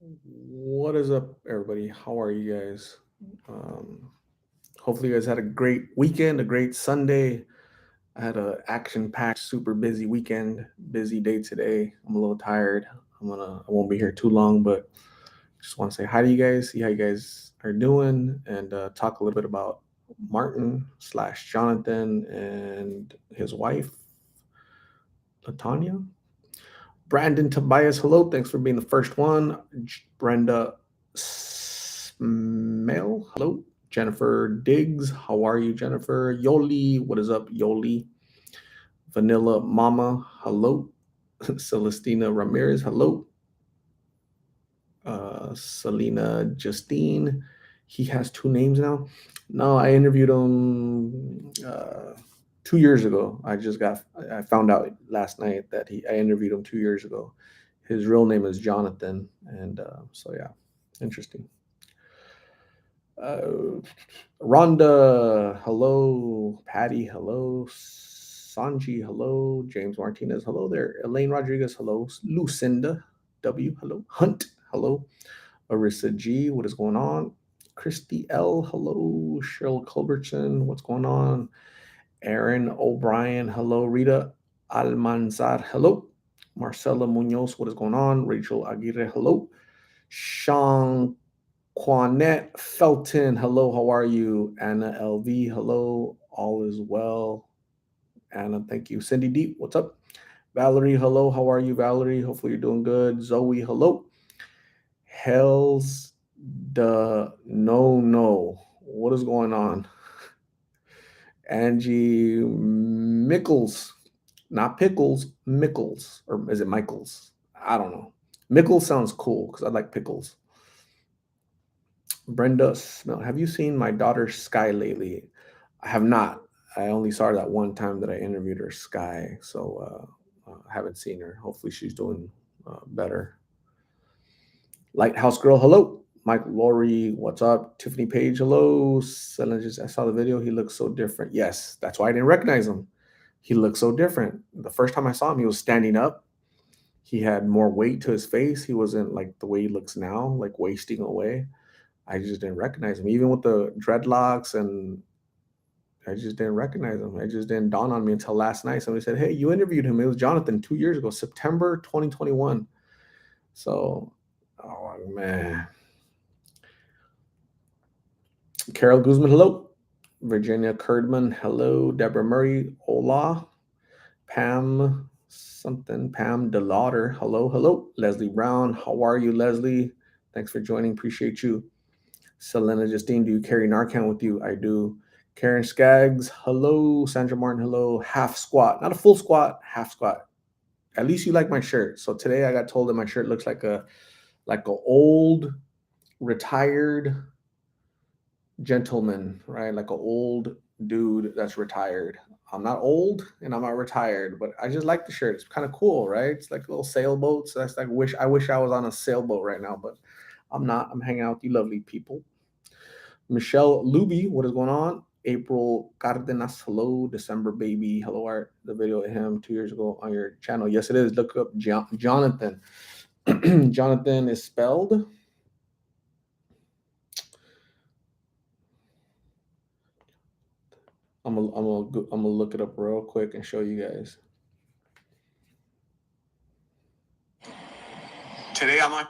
What is up, everybody? How are you guys? Um, Hopefully, you guys had a great weekend, a great Sunday. I had a action-packed, super busy weekend, busy day today. I'm a little tired. I won't be here too long, but just want to say hi to you guys, see how you guys are doing, and talk a little bit about Martin slash Jonathan and his wife, LaTonya. Brandon Tobias, hello. Thanks for being the first one. Brenda Smell, hello. Jennifer Diggs, how are you, Jennifer? Yoli, what is up, Yoli? Vanilla Mama, hello. Celestina Ramirez, hello. Selena Justine, he has two names now. No, I interviewed him 2 years ago. I found out last night that I interviewed him 2 years ago. His real name is Jonathan, and so yeah, interesting. Uh, Rhonda, hello. Patty, hello. Sanji, hello. James Martinez, hello there. Elaine Rodriguez, hello. Lucinda W, hello. Hunt, hello. Arissa G, what is going on? Christy L, hello. Cheryl Culbertson, what's going on? Aaron O'Brien, hello. Rita Almanzar, hello. Marcela Munoz, what is going on? Rachel Aguirre, hello. Sean Quanette Felton, hello. How are you? Anna LV, hello. All is well. Anna, thank you. Cindy Deep, what's up? Valerie, hello. How are you, Valerie? Hopefully you're doing good. Zoe, hello. Hell's no. What is going on? Angie Mickles, not Pickles, Mickles, or is it Michaels? I don't know. Mickles sounds cool because I like pickles. Brenda Smell, have you seen my daughter Sky lately? I have not. I only saw her that one time that I interviewed her, Sky. So I haven't seen her. Hopefully she's doing better. Lighthouse Girl, hello. Mike Laurie, what's up? Tiffany Page, hello. I saw the video. He looks so different. Yes, that's why I didn't recognize him. He looks so different. The first time I saw him, he was standing up. He had more weight to his face. He wasn't like the way he looks now, like wasting away. I just didn't recognize him. Even with the dreadlocks, and I just didn't recognize him. It just didn't dawn on me until last night. Somebody said, "Hey, you interviewed him." It was Jonathan 2 years ago, September 2021. So, oh man, Carol Guzman, hello. Virginia Curdman, hello. Deborah Murray, hola. Pam something, Pam DeLauder, hello. Leslie Brown, how are you, Leslie? Thanks for joining, appreciate you. Selena Justine, do you carry Narcan with you? I do. Karen Skaggs, hello. Sandra Martin, hello. Half squat, not a full squat, half squat. At least you like my shirt. So today I got told that my shirt looks like a old retired gentleman, right? Like an old dude that's retired. I'm not old and I'm not retired, but I just like the shirt. It's kind of cool, right? It's like little sailboats. That's like I wish I was on a sailboat right now, but I'm not. I'm hanging out with you lovely people. Michelle Luby, what is going on? April Cardenas, hello. December baby, hello art. The video of him 2 years ago on your channel. Yes, it is. Look up Jonathan. Jonathan is spelled. I'm gonna look it up real quick and show you guys. Today I'm like.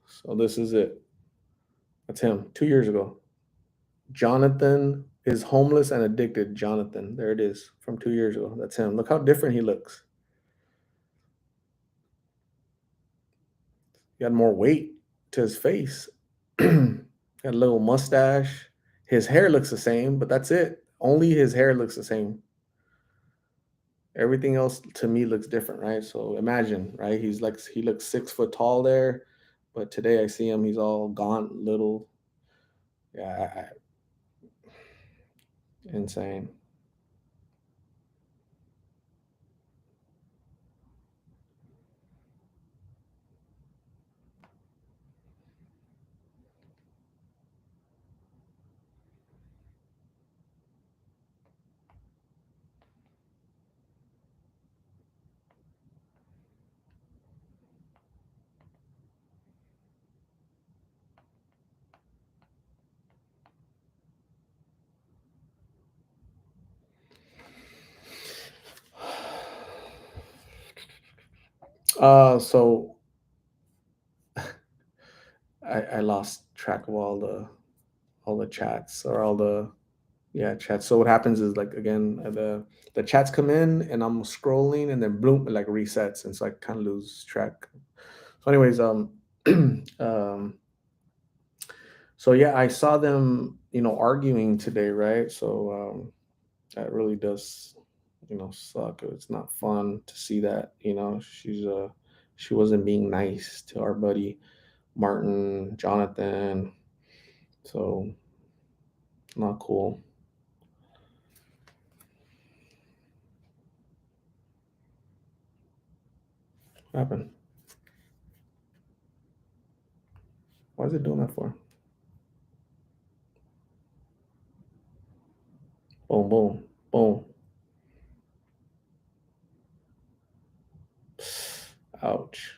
So this is it. That's him 2 years ago. Jonathan is homeless and addicted. Jonathan, there it is from 2 years ago. That's him. Look how different he looks. He had more weight to his face. Got a little mustache. His hair looks the same, but that's it. Only his hair looks the same. Everything else to me looks different, right? So imagine, right? He looks 6 foot tall there, but today I see him. He's all gaunt, little. Yeah, insane. So I lost track of all the chats or all the yeah chats. So what happens is like again the chats come in and I'm scrolling and then bloom it like resets and so I kind of lose track. So anyways, um, so yeah, I saw them arguing today, right? So that really does suck. It's not fun to see that she wasn't being nice to our buddy Martin, Jonathan. So not cool. What happened? Why is it doing that for? Boom, boom, boom. Ouch.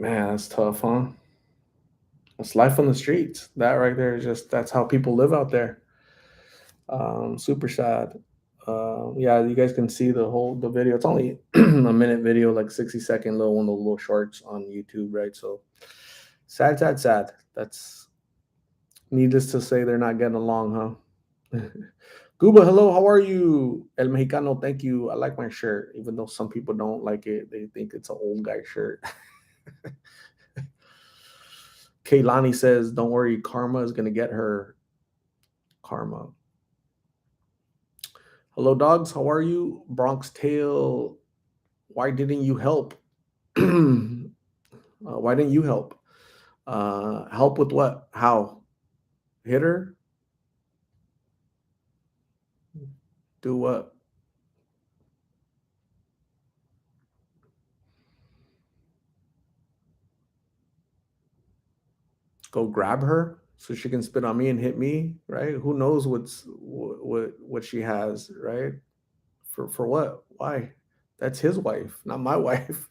Man, that's tough, huh? That's life on the streets. That right there is just that's how people live out there. Super sad. Yeah, you guys can see the video. It's only a minute video, like 60-second little one of those little shorts on YouTube, right? So sad, sad, sad. That's needless to say, they're not getting along, huh? Guba, hello, how are you? El Mexicano, thank you. I like my shirt, even though some people don't like it. They think it's an old guy shirt. Kaylani says, don't worry, karma is gonna get her karma. Hello, dogs, how are you? Bronx Tail, why didn't you help? Why didn't you help? Help with what? How? Hit her? Do what? Go grab her so she can spit on me and hit me, right? Who knows what she has, right? For what? Why? That's his wife, not my wife.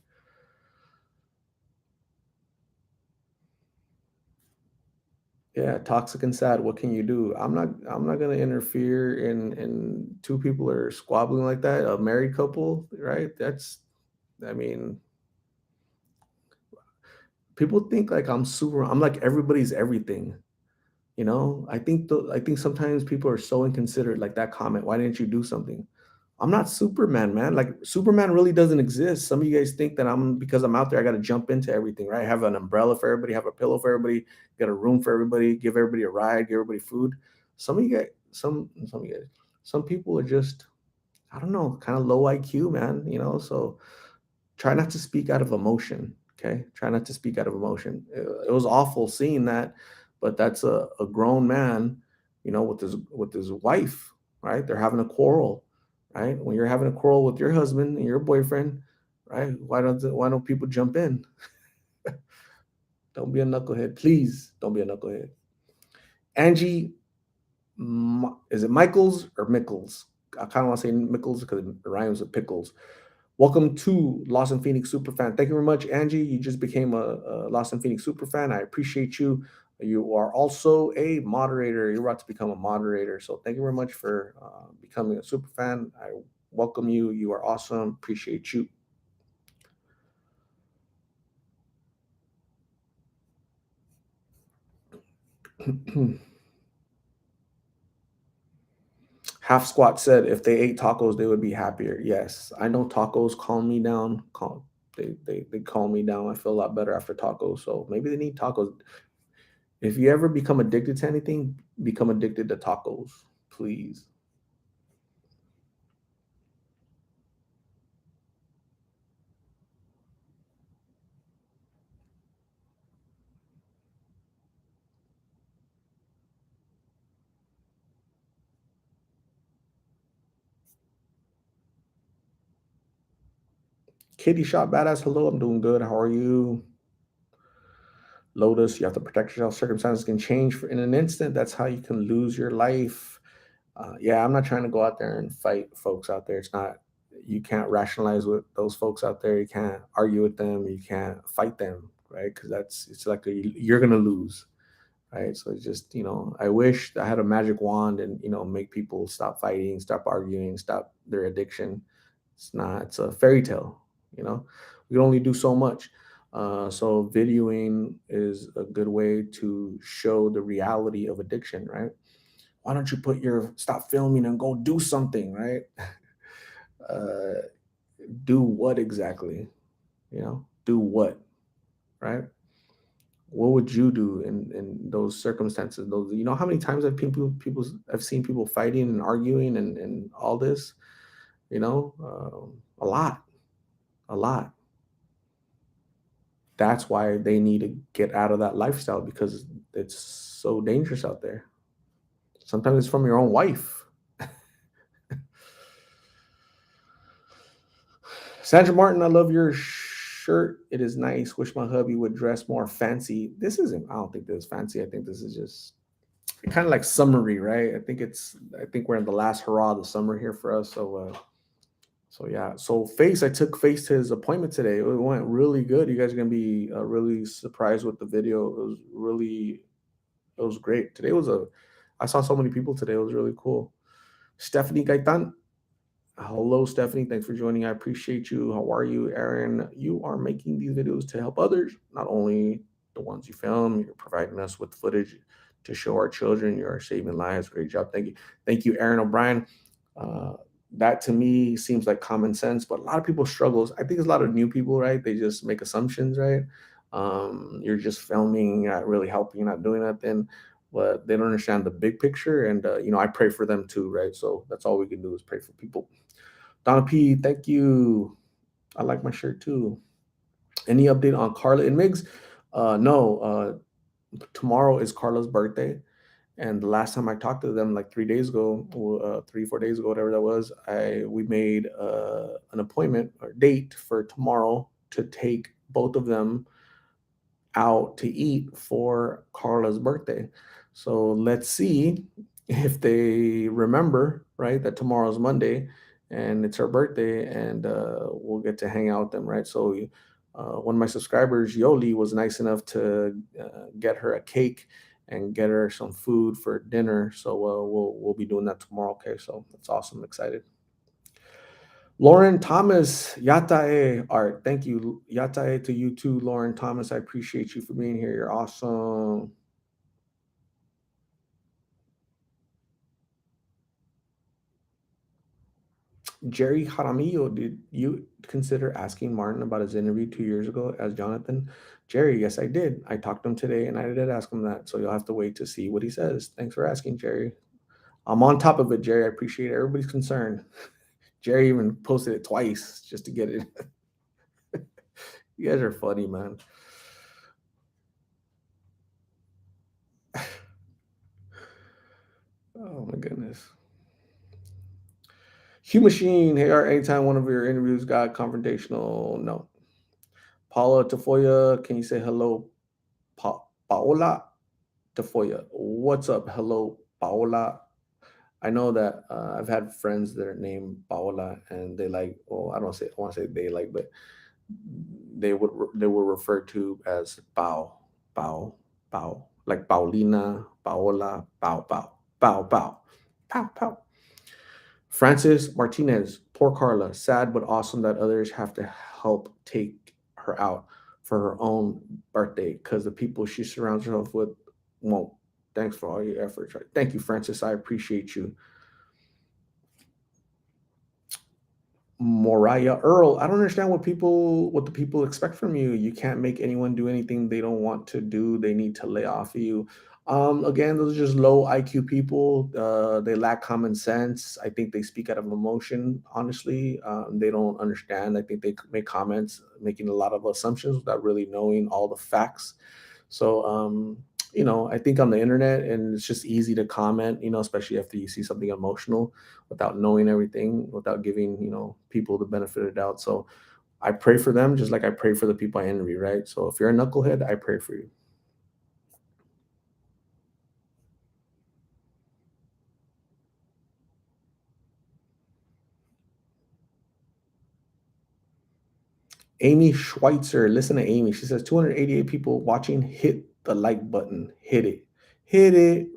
Yeah, toxic and sad. What can you do? I'm not gonna interfere in two people are squabbling like that. A married couple, right? That's I mean, people think like I'm like everybody's everything. I think sometimes people are so inconsiderate, like that comment, why didn't you do something? I'm not Superman, man. Like Superman really doesn't exist. Some of you guys think that I'm because I'm out there, I gotta jump into everything, right? Have an umbrella for everybody, have a pillow for everybody, get a room for everybody, give everybody a ride, give everybody food. Some of you guys, some of you guys, some people are just, I don't know, kind of low IQ, man. So try not to speak out of emotion. Okay, try not to speak out of emotion. It was awful seeing that, but that's a grown man, with his wife, right? They're having a quarrel, right? When you're having a quarrel with your husband and your boyfriend, right? Why don't people jump in? Don't be a knucklehead, please. Don't be a knucklehead. Angie, is it Michaels or Mickles? I kind of want to say Mickles because it rhymes with pickles. Welcome to Lost in Phoenix Superfan. Thank you very much, Angie. You just became a Lost in Phoenix Superfan. I appreciate you. You are also a moderator. You're about to become a moderator. So thank you very much for becoming a superfan. I welcome you. You are awesome. Appreciate you. Half Squat said if they ate tacos, they would be happier. Yes, I know tacos calm me down. They calm me down. I feel a lot better after tacos. So maybe they need tacos. If you ever become addicted to anything, become addicted to tacos, please. Kitty Shot Badass, hello, I'm doing good. How are you? Lotus, you have to protect yourself. Circumstances can change in an instant. That's how you can lose your life. Yeah, I'm not trying to go out there and fight folks out there. It's not, you can't rationalize with those folks out there. You can't argue with them. You can't fight them, right? Because it's like you're going to lose, right? So it's just, I wish I had a magic wand and, make people stop fighting, stop arguing, stop their addiction. It's not, it's a fairy tale, you know, we can only do so much. So videoing is a good way to show the reality of addiction, right? Why don't you stop filming and go do something, right? Uh, do what exactly? Do what, right? What would you do in those circumstances? Those, how many times I've seen people fighting and arguing and all this, a lot, a lot. That's why they need to get out of that lifestyle because it's so dangerous out there. Sometimes it's from your own wife. Sandra Martin, I love your shirt. It is nice. Wish my hubby would dress more fancy. This isn't, I don't think this is fancy. I think this is just kind of like summery, right? I think we're in the last hurrah of the summer here for us. So yeah. So I took Face to his appointment today. It went really good. You guys are gonna be really surprised with the video. It was great. I saw so many people today. It was really cool. Stephanie Gaitan, hello, Stephanie. Thanks for joining. I appreciate you. How are you, Aaron? You are making these videos to help others, not only the ones you film. You're providing us with footage to show our children. You are saving lives. Great job. Thank you, Aaron O'Brien. Uh, that to me seems like common sense, but a lot of people struggles. I think it's a lot of new people, right? They just make assumptions, right? You're just filming, you're not really helping, you're not doing nothing, but they don't understand the big picture. And I pray for them too, right? So that's all we can do is pray for people. Donna P, thank you. I like my shirt too. Any update on Carla and Migs? No. Tomorrow is Carla's birthday, and the last time I talked to them, like 3 days ago, 3 4 days ago, whatever that was, we made an appointment or date for tomorrow to take both of them out to eat for Carla's birthday. So let's see if they remember, right, that tomorrow's Monday and it's her birthday, and we'll get to hang out with them, right? So one of my subscribers, Yoli, was nice enough to get her a cake and get her some food for dinner. So we'll be doing that tomorrow. Okay, so that's awesome. Excited. Lauren Thomas, Yatae Art. Thank you. Yatae to you too, Lauren Thomas. I appreciate you for being here. You're awesome. Jerry Jaramillo, did you consider asking Martin about his interview 2 years ago as Jonathan? Jerry, yes, I did. I talked to him today and I did ask him that. So you'll have to wait to see what he says. Thanks for asking, Jerry. I'm on top of it, Jerry. I appreciate everybody's concern. Jerry even posted it twice just to get it. You guys are funny, man. Oh my goodness. Hugh Machine, hey, Art, anytime one of your interviews got confrontational, no. Paula Tafoya, can you say hello? Paola Tafoya, what's up? Hello, Paola. I know that I've had friends that are named Paola, and they like. Well, I want to say they like, but they were referred to as Pao, Pao, Pao, like Paulina, Paola, Pao, Pao, Pao, Pao, Pao, Pao. Francis Martinez, poor Carla, sad but awesome that others have to help take her out for her own birthday because the people she surrounds herself with won't. Thanks for all your efforts. Right? Thank you, Francis. I appreciate you. Moriah Earl, I don't understand what the people expect from you. You can't make anyone do anything they don't want to do. They need to lay off of you. Again, those are just low IQ people. They lack common sense. I think they speak out of emotion. Honestly, they don't understand. I think they make comments making a lot of assumptions without really knowing all the facts. So, I think on the internet, and it's just easy to comment, especially after you see something emotional without knowing everything, without giving, people the benefit of the doubt. So I pray for them just like I pray for the people I interview, right? So if you're a knucklehead, I pray for you. Amy Schweitzer, listen to Amy. She says 288 people watching. Hit the like button. Hit it. Hit it.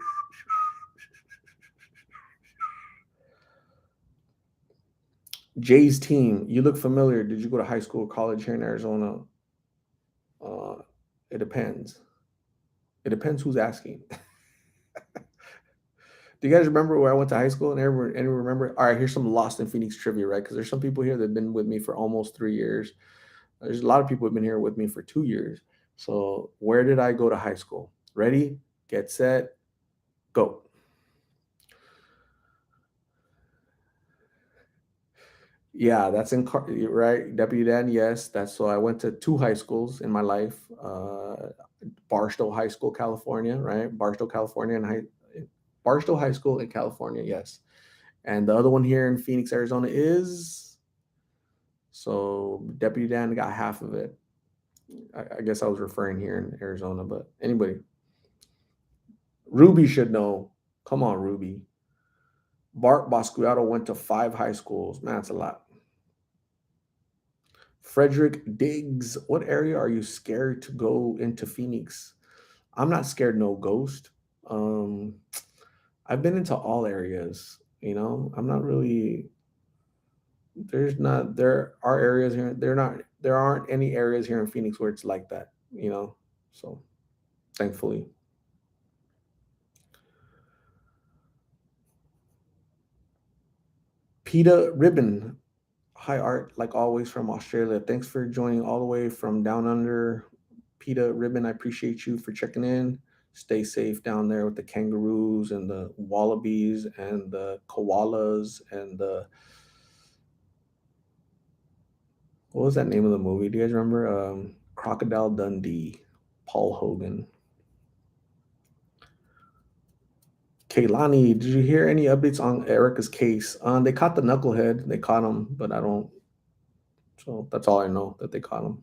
Jay's team. You look familiar. Did you go to high school or college here in Arizona? Uh, it depends. It depends who's asking. Do you guys remember where I went to high school? And anyone remember? All right, here's some Lost in Phoenix trivia, right? Because there's some people here that have been with me for almost 3 years. There's a lot of people who have been here with me for 2 years. So where did I go to high school? Ready, get set, go. Yeah, that's in right. Deputy Dan, yes. That's so I went to two high schools in my life. Barstow High School, California, right? Barstow, California, and Barstow High School in California, yes. And the other one here in Phoenix, Arizona is so Deputy Dan got half of it. I guess I was referring here in Arizona, but anybody, Ruby should know. Come on, Ruby. Bart Basquiato went to 5 high schools. Man, that's a lot. Frederick Diggs, what area are you scared to go into Phoenix? I'm not scared no ghost. Um, I've been into all areas, I'm not really there are areas here. There aren't any areas here in Phoenix where it's like that. So thankfully. PETA Ribbon. Hi Art, like always from Australia. Thanks for joining all the way from down under. PETA Ribbon, I appreciate you for checking in. Stay safe down there with the kangaroos and the wallabies and the koalas and the what was that name of the movie? Do you guys remember? Crocodile Dundee, Paul Hogan. Kaylani, did you hear any updates on Erica's case? They caught the knucklehead. They caught him, but I don't. So that's all I know that they caught him.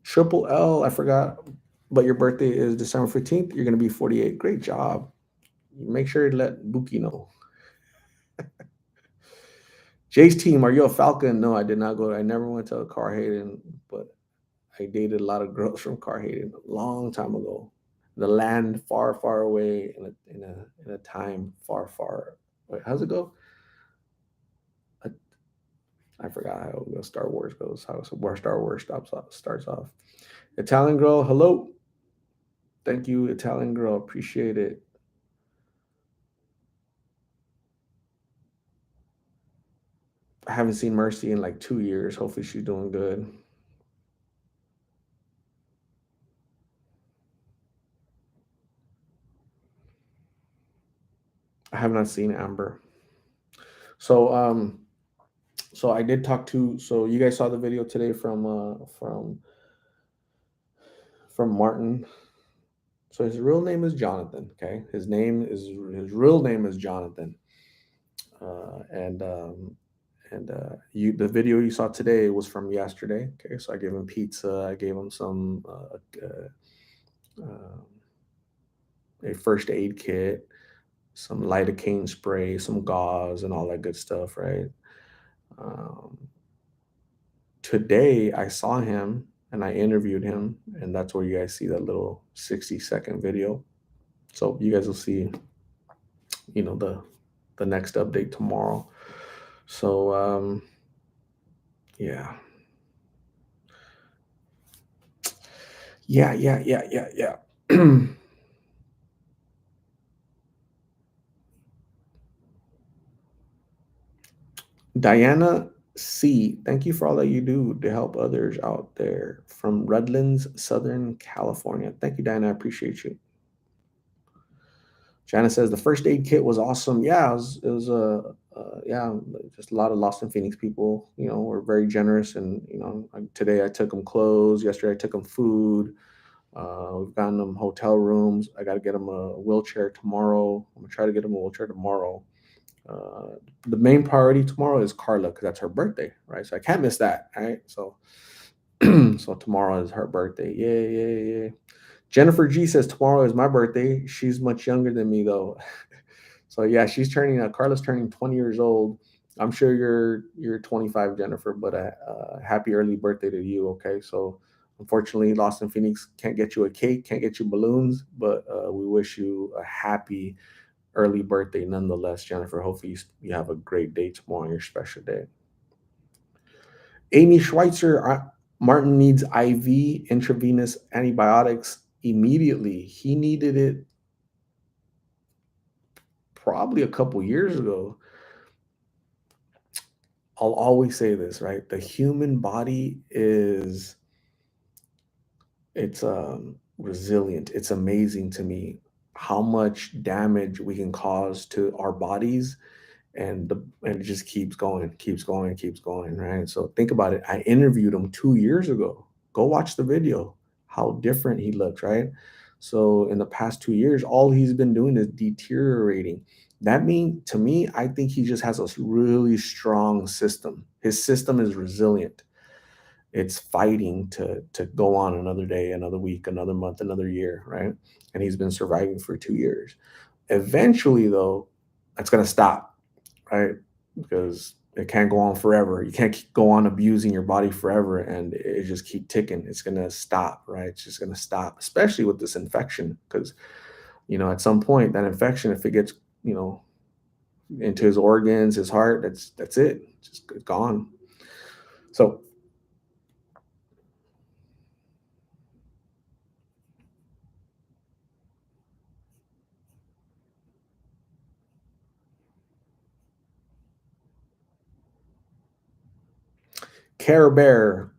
Triple L, I forgot, but your birthday is December 15th. You're going to be 48. Great job. Make sure to let Buki know. Jay's team, are you a Falcon? No, I did not go. I never went to a Car Hayden, but I dated a lot of girls from Car Hayden a long time ago. The land far, far away in a time far, far. Wait, how's it go? I forgot how the Star Wars goes. Where Star Wars starts off. Italian girl, hello. Thank you, Italian girl. Appreciate it. I haven't seen Mercy in like 2 years. Hopefully, she's doing good. I have not seen Amber. So, so I did talk to. So you guys saw the video today from Martin. So his real name is Jonathan. Okay, his real name is Jonathan. And you the video you saw today was from yesterday. Okay, so I gave him pizza. I gave him some uh, a first aid kit, some lidocaine spray, some gauze, and all that good stuff. Right. Um, Today I saw him and I interviewed him, and that's where you guys see that little 60-second video. So you guys will see, the next update tomorrow. So yeah. Yeah. Diana C, thank you for all that you do to help others out there from Redlands, Southern California. Thank you, Diana. I appreciate you. Jana says the first aid kit was awesome. Yeah, yeah, just a lot of Lost in Phoenix people. Were very generous, and today I took them clothes. Yesterday I took them food. We've gotten them hotel rooms. I got to get them a wheelchair tomorrow. I'm gonna try to get them a wheelchair tomorrow. Uh, the main priority tomorrow is Carla because that's her birthday, right? So I can't miss that, right? So so tomorrow is her birthday. Yeah, yeah, yeah. Jennifer G says tomorrow is my birthday. She's much younger than me though. So yeah, she's turning. Carla's turning 20 years old. I'm sure you're 25, Jennifer, but happy early birthday to you. Okay, so unfortunately, Lost in Phoenix can't get you a cake, can't get you balloons, but we wish you a happy early birthday nonetheless, Jennifer. Hopefully, you have a great day tomorrow on your special day. Amy Schweitzer, Martin needs IV intravenous antibiotics immediately. He needed it probably a couple years ago. I'll always say this, right? The human body is it's resilient. It's amazing to me how much damage we can cause to our bodies, and it just keeps going, keeps going, keeps going, right? So think about it. I interviewed him 2 years ago. Go watch the video. How different he looked, right? So in the past 2 years, all he's been doing is deteriorating. That mean to me, I think he just has a really strong system. His system is resilient. It's fighting to go on another day, another week, another month, another year, right? And he's been surviving for 2 years. Eventually, though, that's gonna stop, right? Because it can't go on forever. You can't go on abusing your body forever and it just keep ticking. It's gonna stop, right? It's just gonna stop, especially with this infection, because at some point that infection, if it gets you know into his organs, his heart, that's it. It's just gone. So Care Bear,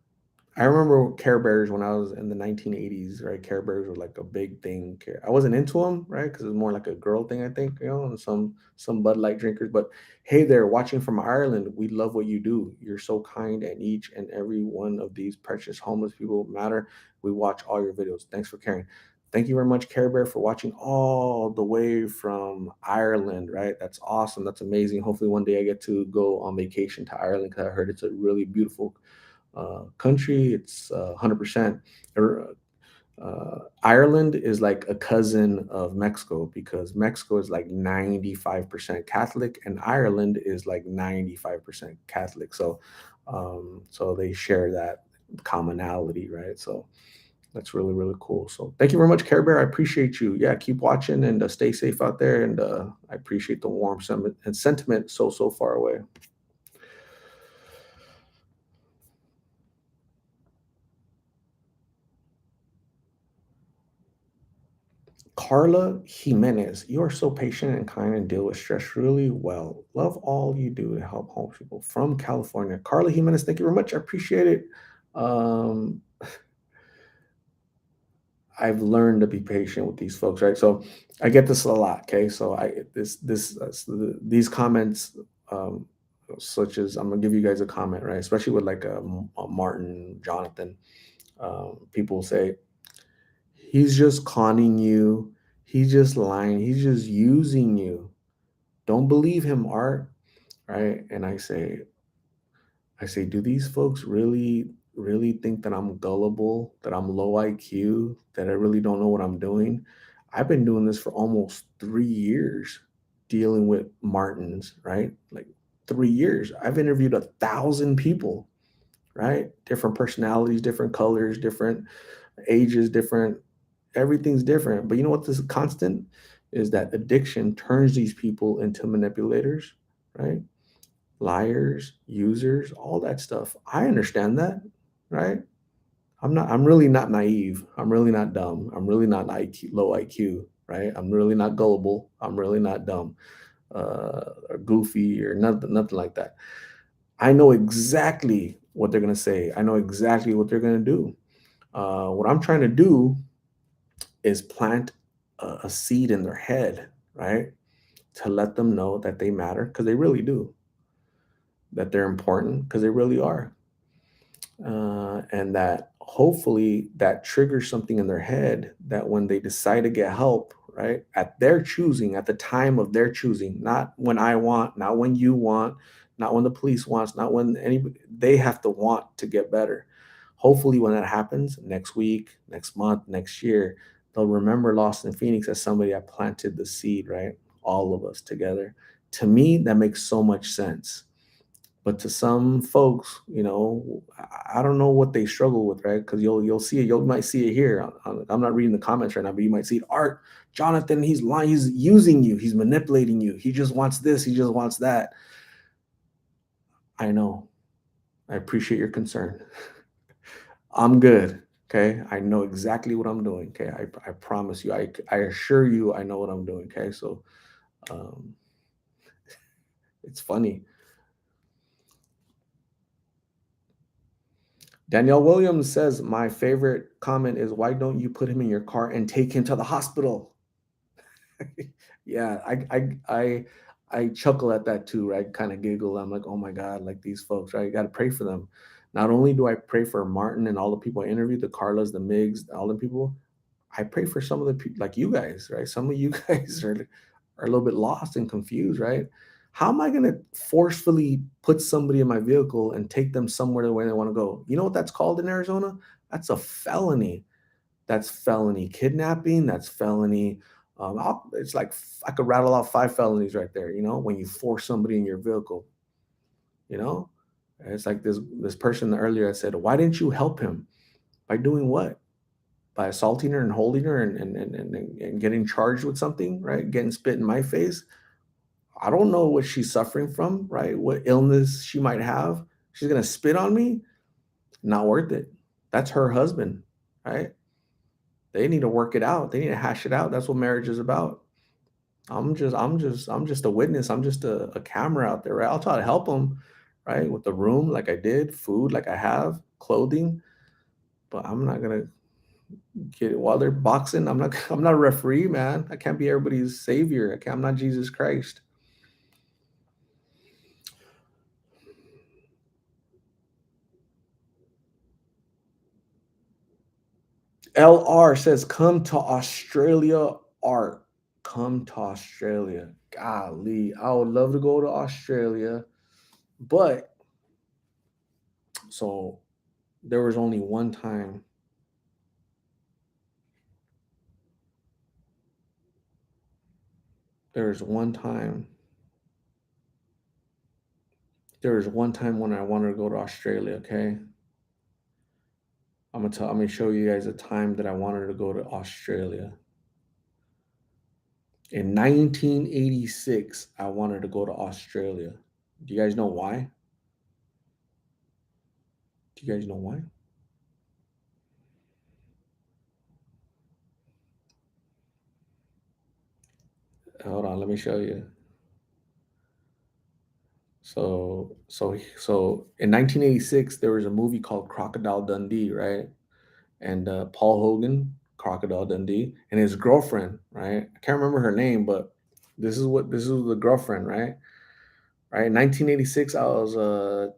I remember Care Bears when I was in the 1980s, right? Care Bears were like a big thing. I wasn't into them, right? Because it was more like a girl thing, I think, and some Bud Light drinkers. But hey there, watching from Ireland, we love what you do. You're so kind, and each and every one of these precious homeless people matter. We watch all your videos. Thanks for caring. Thank you very much, Care Bear, for watching all the way from Ireland, right? That's awesome. That's amazing. Hopefully, one day I get to go on vacation to Ireland because I heard it's a really beautiful country. It's 100%. Ireland is like a cousin of Mexico because Mexico is like 95% Catholic and Ireland is like 95% Catholic. So they share that commonality, right? So that's really, really cool. So thank you very much, Care Bear. I appreciate you. Yeah, keep watching and stay safe out there. And I appreciate the warm sentiment so far away. Carla Jimenez, you are so patient and kind and deal with stress really well. Love all you do to help homeless people from California. Carla Jimenez, thank you very much. I appreciate it. Um, I've learned to be patient with these folks, right? So I get this a lot. Okay, so these comments, um, such as I'm gonna give you guys a comment, right? Especially with like a Martin, Jonathan. People say he's just conning you. He's just lying. He's just using you. Don't believe him, Art. Right? And I say, do these folks really think that I'm gullible, that I'm low IQ, that I really don't know what I'm doing? I've been doing this for almost 3 years, dealing with Martins, right? Like 3 years. I've interviewed 1,000 people, right? Different personalities, different colors, different ages, different everything's different. But you know what this constant is, that addiction turns these people into manipulators, right? Liars, users, all that stuff. I understand that, right? I'm really not naive. I'm really not dumb. I'm really not low IQ, right? I'm really not gullible. I'm really not dumb, or goofy or nothing like that. I know exactly what they're gonna say. I know exactly what they're gonna do. What I'm trying to do is plant a seed in their head, right? To let them know that they matter because they really do, that they're important because they really are. And that hopefully that triggers something in their head that when they decide to get help, right? At their choosing, at the time of their choosing, not when I want, not when you want, not when the police wants, not when anybody, they have to want to get better. Hopefully when that happens next week, next month, next year, they'll remember Lost in Phoenix as somebody that planted the seed, right? All of us together. To me, that makes so much sense. But to some folks, I don't know what they struggle with, right? Because you'll see it, you might see it here. I'm not reading the comments right now, but you might see it. Art, Jonathan, he's lying, he's using you, he's manipulating you. He just wants this, he just wants that. I know. I appreciate your concern. I'm good. Okay. I know exactly what I'm doing. Okay. I promise you. I assure you I know what I'm doing. Okay. So um it's funny. Danielle Williams says, my favorite comment is, why don't you put him in your car and take him to the hospital? Yeah, I chuckle at that too, right? Kind of giggle. I'm like, oh my God, like these folks, right? You got to pray for them. Not only do I pray for Martin and all the people I interviewed, the Carlas, the Migs, all the people, I pray for some of the people like you guys, right? Some of you guys are a little bit lost and confused, right? How am I going to forcefully put somebody in my vehicle and take them somewhere the way they want to go? You know what that's called in Arizona? That's a felony. That's felony kidnapping. That's felony. It's like I could rattle off 5 felonies right there. When you force somebody in your vehicle. You know, it's like this person earlier I said, why didn't you help him? By doing what? By assaulting her and holding her and getting charged with something, right? Getting spit in my face. I don't know what she's suffering from, right? What illness she might have. She's gonna spit on me. Not worth it. That's her husband, right? They need to work it out. They need to hash it out. That's what marriage is about. I'm just a witness. I'm just a camera out there, right? I'll try to help them, right? With the room, like I did, food, like I have, clothing, but I'm not gonna get while they're boxing. I'm not a referee, man. I can't be everybody's savior. I'm not Jesus Christ. LR says, come to Australia, Art. Come to Australia. Golly, I would love to go to Australia. But so there was only one time. There was one time. There was one time when I wanted to go to Australia, okay? I'm gonna show you guys a time that I wanted to go to Australia. In 1986, I wanted to go to Australia. Do you guys know why? Do you guys know why? Hold on, let me show you. So in 1986, there was a movie called Crocodile Dundee, right? And Paul Hogan, Crocodile Dundee, and his girlfriend, right? I can't remember her name, but this is the girlfriend, right? Right. In 1986, I was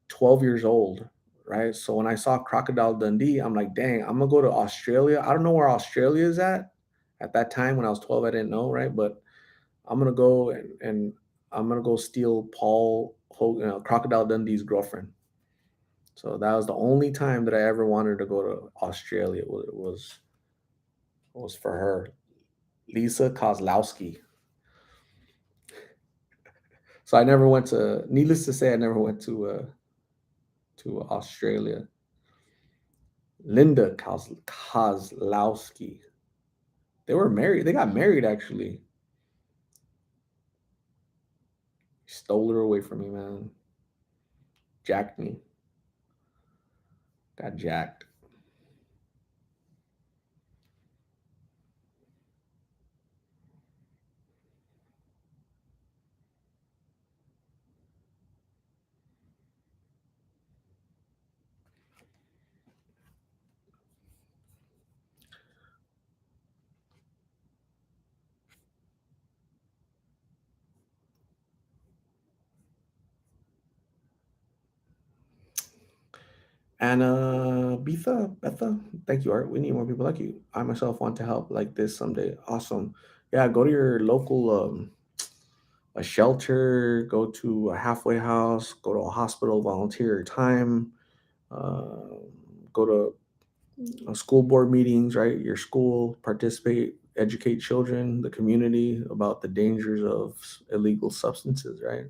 12 years old, right? So when I saw Crocodile Dundee, I'm like, dang, I'm gonna go to Australia. I don't know where Australia is at. At that time when I was 12, I didn't know, right? But I'm gonna go and I'm gonna go steal Paul Hogan, Crocodile Dundee's girlfriend. So that was the only time that I ever wanted to go to Australia. Was for her, Lisa Kozlowski. So I never went to. Needless to say, I never went to Australia. Linda Kozlowski. They were married. They got married actually. Stole her away from me, man. Jacked me. Got jacked. Anna Betha, thank you, Art. We need more people like you. I myself want to help like this someday. Awesome. Yeah, go to your local a shelter, go to a halfway house, go to a hospital, volunteer your time, uh, go to school board meetings, right? Your school, participate, educate children, the community about the dangers of illegal substances, right?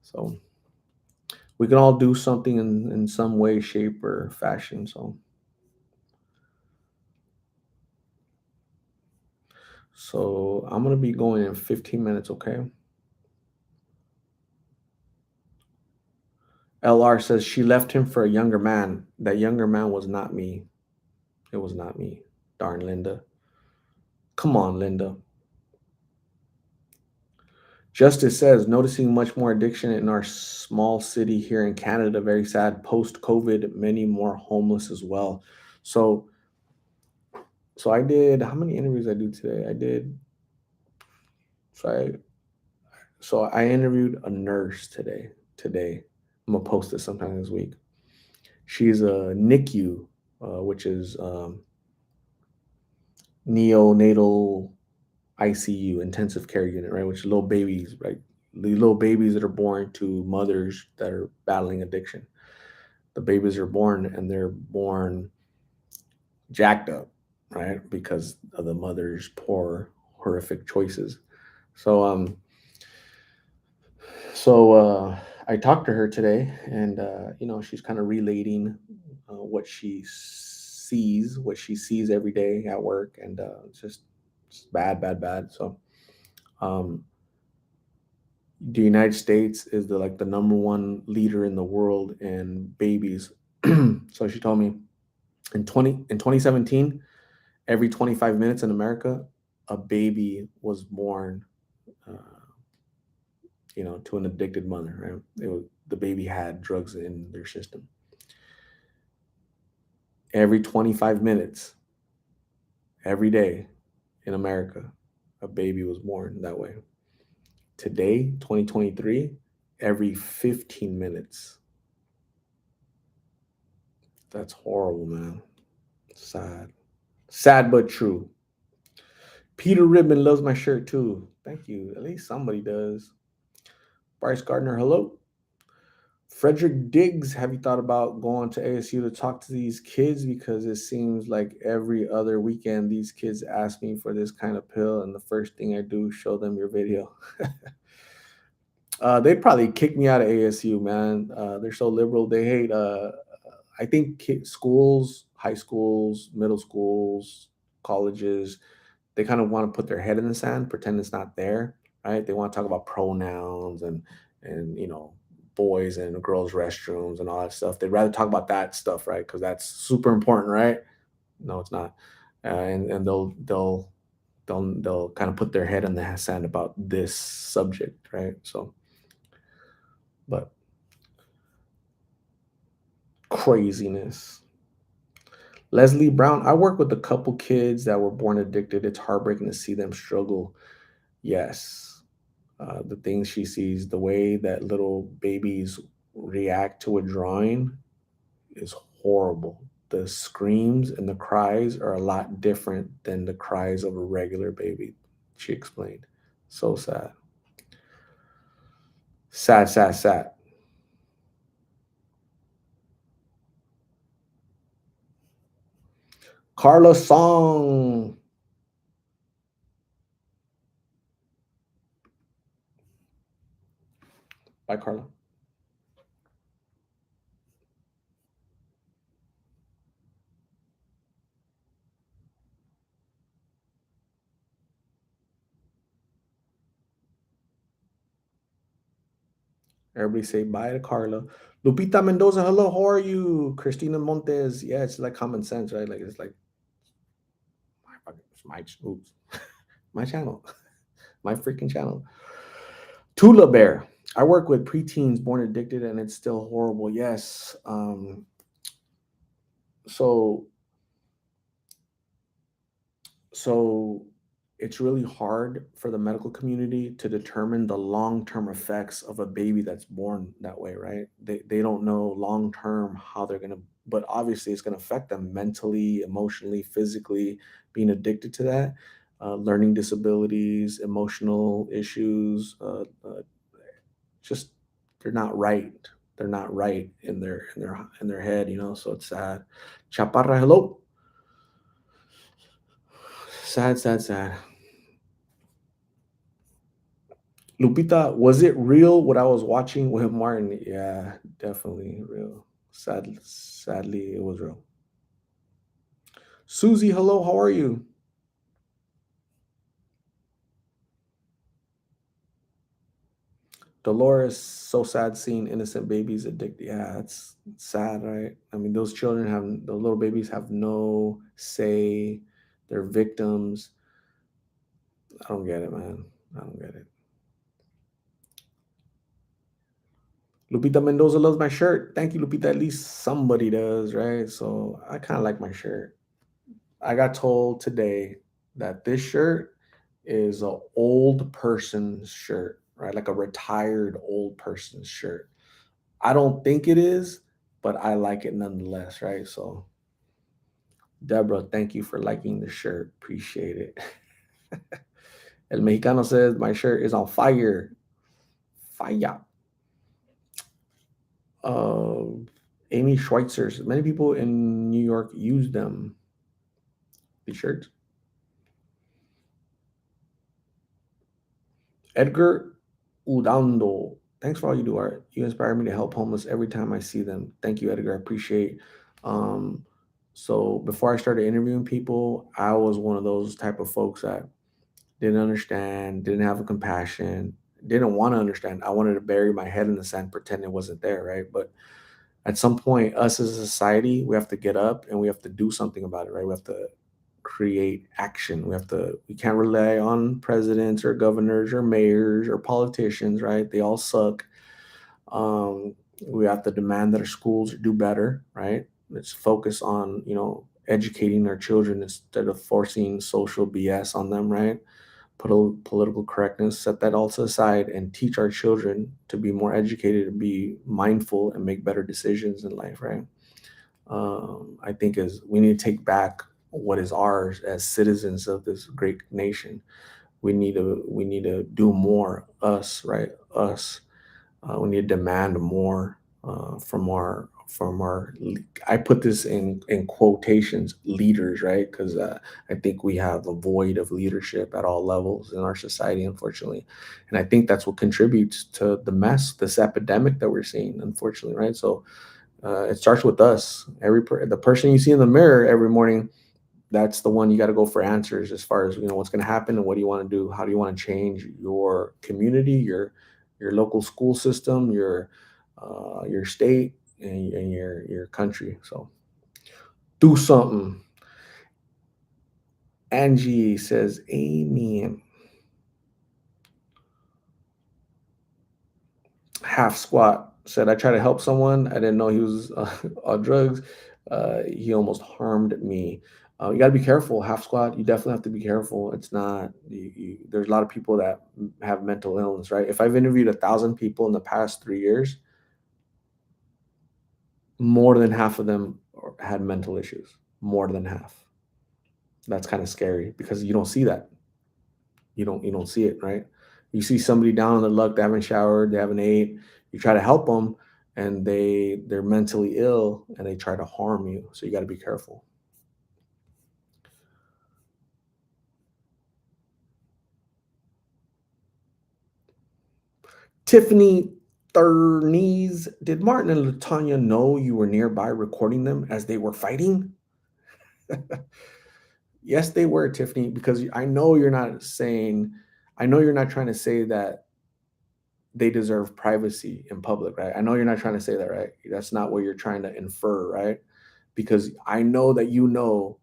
So we can all do something in some way, shape, or fashion. So I'm gonna be going in 15 minutes, okay? LR says she left him for a younger man. That younger man was not me. It was not me. Darn Linda. Come on, Linda. Justice says noticing much more addiction in our small city here in Canada. Very sad. Post COVID, many more homeless as well. So, so I did. How many interviews I do today? I did. So I interviewed a nurse today. Today, I'm gonna post it sometime this week. She's a NICU, which is neonatal ICU, intensive care unit, right? Which is little babies, right? The little babies that are born to mothers that are battling addiction. The babies are born and they're born jacked up, right? Because of the mother's poor, horrific choices. So, I talked to her today, and she's kind of relating what she sees every day at work, and it's bad, bad, bad. So, um, the United States is the number one leader in the world in babies. So she told me in 2017, every 25 minutes in America, a baby was born, uh, to an addicted mother. Right? The baby had drugs in their system. Every 25 minutes, every day in America, a baby was born that way. Today, 2023, every 15 minutes. That's horrible, man. Sad. Sad but true. Peter Ribbon loves my shirt too. Thank you. At least somebody does. Bryce Gardner, hello. Frederick Diggs, have you thought about going to ASU to talk to these kids? Because it seems like every other weekend these kids ask me for this kind of pill, and the first thing I do is show them your video. They'd probably kick me out of ASU, man. They're so liberal. They hate. I think schools, high schools, middle schools, colleges, they kind of want to put their head in the sand, pretend it's not there, right? They want to talk about pronouns and boys and girls restrooms and all that stuff. They'd rather talk about that stuff, right? Because that's super important, right? No, it's not. And they'll kind of put their head in the sand about this subject, right? So, but craziness. Leslie Brown, I work with a couple kids that were born addicted. It's heartbreaking to see them struggle. Yes. The things she sees, the way that little babies react to a drawing is horrible. The screams and the cries are a lot different than the cries of a regular baby, she explained. So sad. Sad, sad, sad. Carla Song. Bye, Carla. Everybody say bye to Carla. Lupita Mendoza, hello, how are you? Christina Montes, yeah, it's like common sense, right? Like it's like it's my oops, my channel, my freaking channel. Tula Bear, I work with preteens born addicted, and it's still horrible. Yes, so so it's really hard for the medical community to determine the long-term effects of a baby that's born that way, right? They don't know long term how they're going to but obviously it's going to affect them mentally, emotionally, physically, being addicted to that, learning disabilities, emotional issues, just they're not right. They're not right in their head, So it's sad. Chaparra, hello. Sad, sad, sad. Lupita, was it real what I was watching with Martin? Yeah, definitely real. Sadly, it was real. Susie, hello, how are you? Dolores, so sad seeing innocent babies addicted. Yeah, it's sad, right? I mean, those children have the little babies have no say. They're victims. I don't get it, man. I don't get it. Lupita Mendoza loves my shirt. Thank you, Lupita. At least somebody does, right? So I kind of like my shirt. I got told today that this shirt is a old person's shirt, right? Like a retired old person's shirt. I don't think it is, but I like it nonetheless, right? So, Deborah, thank you for liking the shirt. Appreciate it. El Mexicano says my shirt is on fire. Fire. Uh, Amy Schweitzer says many people in New York use them. These shirts. Edgar Udando. Thanks for all you do, Art. You inspire me to help homeless every time I see them. Thank you, Edgar. I appreciate. Um, so before I started interviewing people, I was one of those type of folks that didn't understand, didn't have a compassion, didn't want to understand. I wanted to bury my head in the sand, pretend it wasn't there, right? But at some point, us as a society, we have to get up and we have to do something about it, right? We have to create action. We can't rely on presidents or governors or mayors or politicians, right? They all suck. We have to demand that our schools do better, right? Let's focus on, educating our children instead of forcing social BS on them, right? Political correctness, set that all to the side and teach our children to be more educated, to be mindful and make better decisions in life, right? I think is we need to take back what is ours as citizens of this great nation. We need to do more, us, right? Us. We need to demand more from our. I put this in quotations, leaders, right? Because I think we have a void of leadership at all levels in our society, unfortunately, and I think that's what contributes to the mess, this epidemic that we're seeing, unfortunately, right? So it starts with us. The person you see in the mirror every morning, that's the one you got to go for answers as far as what's going to happen and what do you want to do, how do you want to change your community, your local school system, your state, and your country. So do something. Angie says amen. Half squat said I tried to help someone, I didn't know he was on drugs. He almost harmed me. You got to be careful. Half squat, you definitely have to be careful. It's not there's a lot of people that have mental illness, right? If I've interviewed 1,000 people in the past 3 years, more than half of them had mental issues. More than half. That's kind of scary because you don't see that. You don't see it, right? You see somebody down on the luck, they haven't showered, they haven't ate. You try to help them, and they're mentally ill, and they try to harm you. So you got to be careful. Tiffany Thurnees, did Martin and LaTonya know you were nearby recording them as they were fighting? Yes, they were, Tiffany, because I know you're not trying to say that they deserve privacy in public, right? I know you're not trying to say that, right? That's not what you're trying to infer, right? Because I know that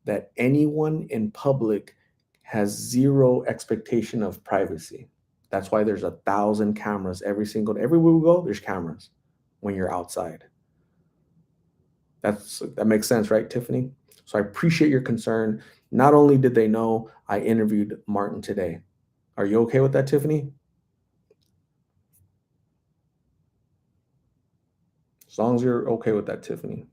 that anyone in public has zero expectation of privacy. That's why there's 1,000 cameras everywhere we go, there's cameras when you're outside. That makes sense, right, Tiffany? So I appreciate your concern. Not only did they know, I interviewed Martin today. Are you okay with that, Tiffany? As long as you're okay with that, Tiffany.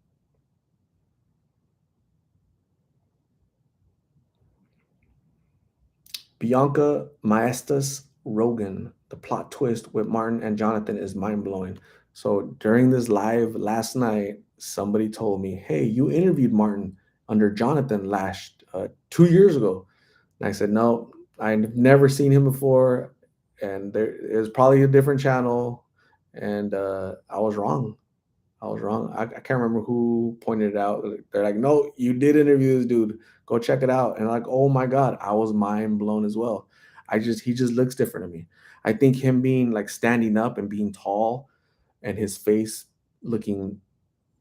Bianca Maestas Rogan. The plot twist with Martin and Jonathan is mind blowing. So during this live last night, somebody told me, "Hey, you interviewed Martin under Jonathan last 2 years ago." And I said, "No, I've never seen him before, and there is probably a different channel." And I was wrong. I was wrong. I can't remember who pointed it out. They're like, "No, you did interview this dude. Go check it out." And like, oh my god, I was mind blown as well. He just looks different to me. I think him being like standing up and being tall, and his face looking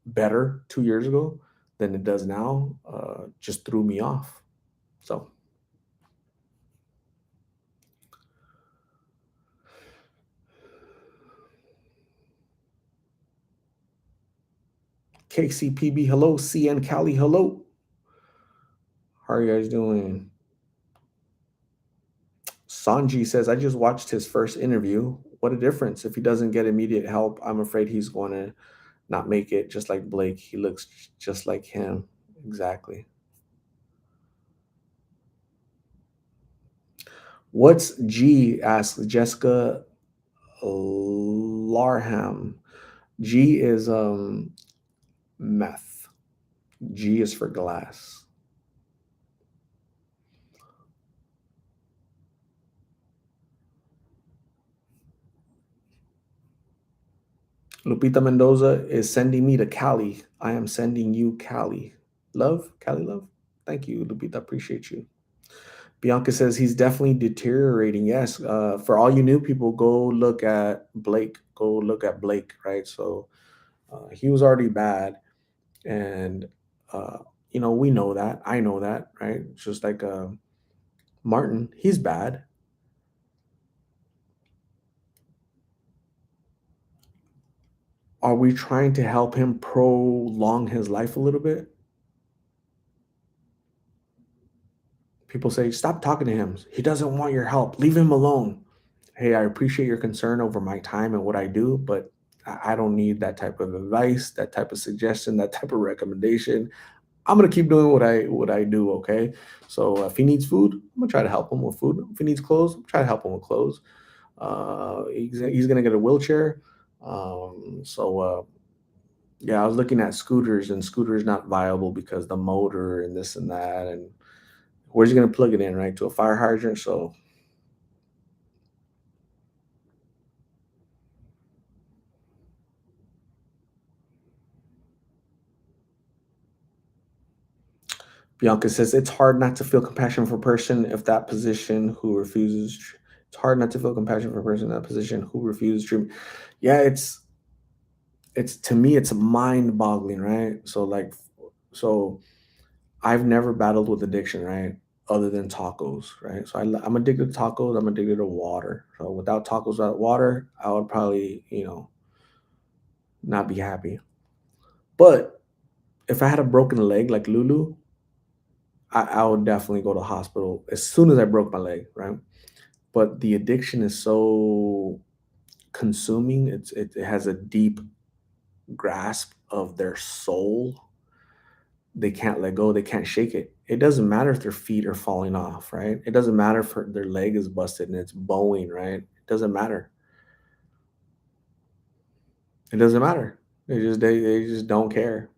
better 2 years ago than it does now, just threw me off. So KCPB, hello. CN Cali, hello. How are you guys doing? Sanji says, I just watched his first interview. What a difference. If he doesn't get immediate help, I'm afraid he's going to not make it, just like Blake. He looks just like him. Exactly. What's G? Asks Jessica Larham. G is meth. G is for glass. Lupita Mendoza is sending me to Cali. I am sending you Cali. Love? Cali love? Thank you, Lupita. Appreciate you. Bianca says he's definitely deteriorating. Yes. For all you new people, go look at Blake. Go look at Blake, right? So he was already bad. And, uh, we know that. I know that, right? It's just like Martin, he's bad. Are we trying to help him prolong his life a little bit? People say, stop talking to him. He doesn't want your help. Leave him alone. Hey, I appreciate your concern over my time and what I do, but I don't need that type of advice, that type of suggestion, that type of recommendation. I'm gonna keep doing what I do. Okay. So if he needs food, I'm gonna try to help him with food. If he needs clothes, I'm try to help him with clothes. He's gonna get a wheelchair. So yeah, I was looking at scooters, and scooters not viable because the motor and this and that, and where's he gonna plug it in, right? To a fire hydrant. So Bianca says it's hard not to feel compassion for a person if that position who refuses. It's hard not to feel compassion for a person in that position who refuses treatment. Yeah, it's to me it's mind boggling, right? So I've never battled with addiction, right? Other than tacos, right? So I'm addicted to tacos. I'm addicted to water. So without tacos, without water, I would probably not be happy. But if I had a broken leg like Lulu, I would definitely go to the hospital as soon as I broke my leg, right? But the addiction is so consuming. It has a deep grasp of their soul. They can't let go. They can't shake it. It doesn't matter if their feet are falling off, right? It doesn't matter if their leg is busted and it's bowing, right? It doesn't matter. It doesn't matter. They just don't care.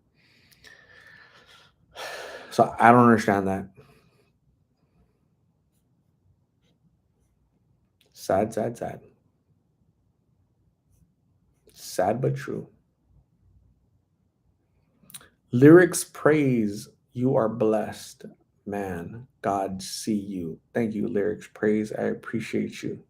So I don't understand that. Sad, sad, sad. Sad but true. Lyrics praise, you are blessed, man. God see you. Thank you, Lyrics praise. I appreciate you.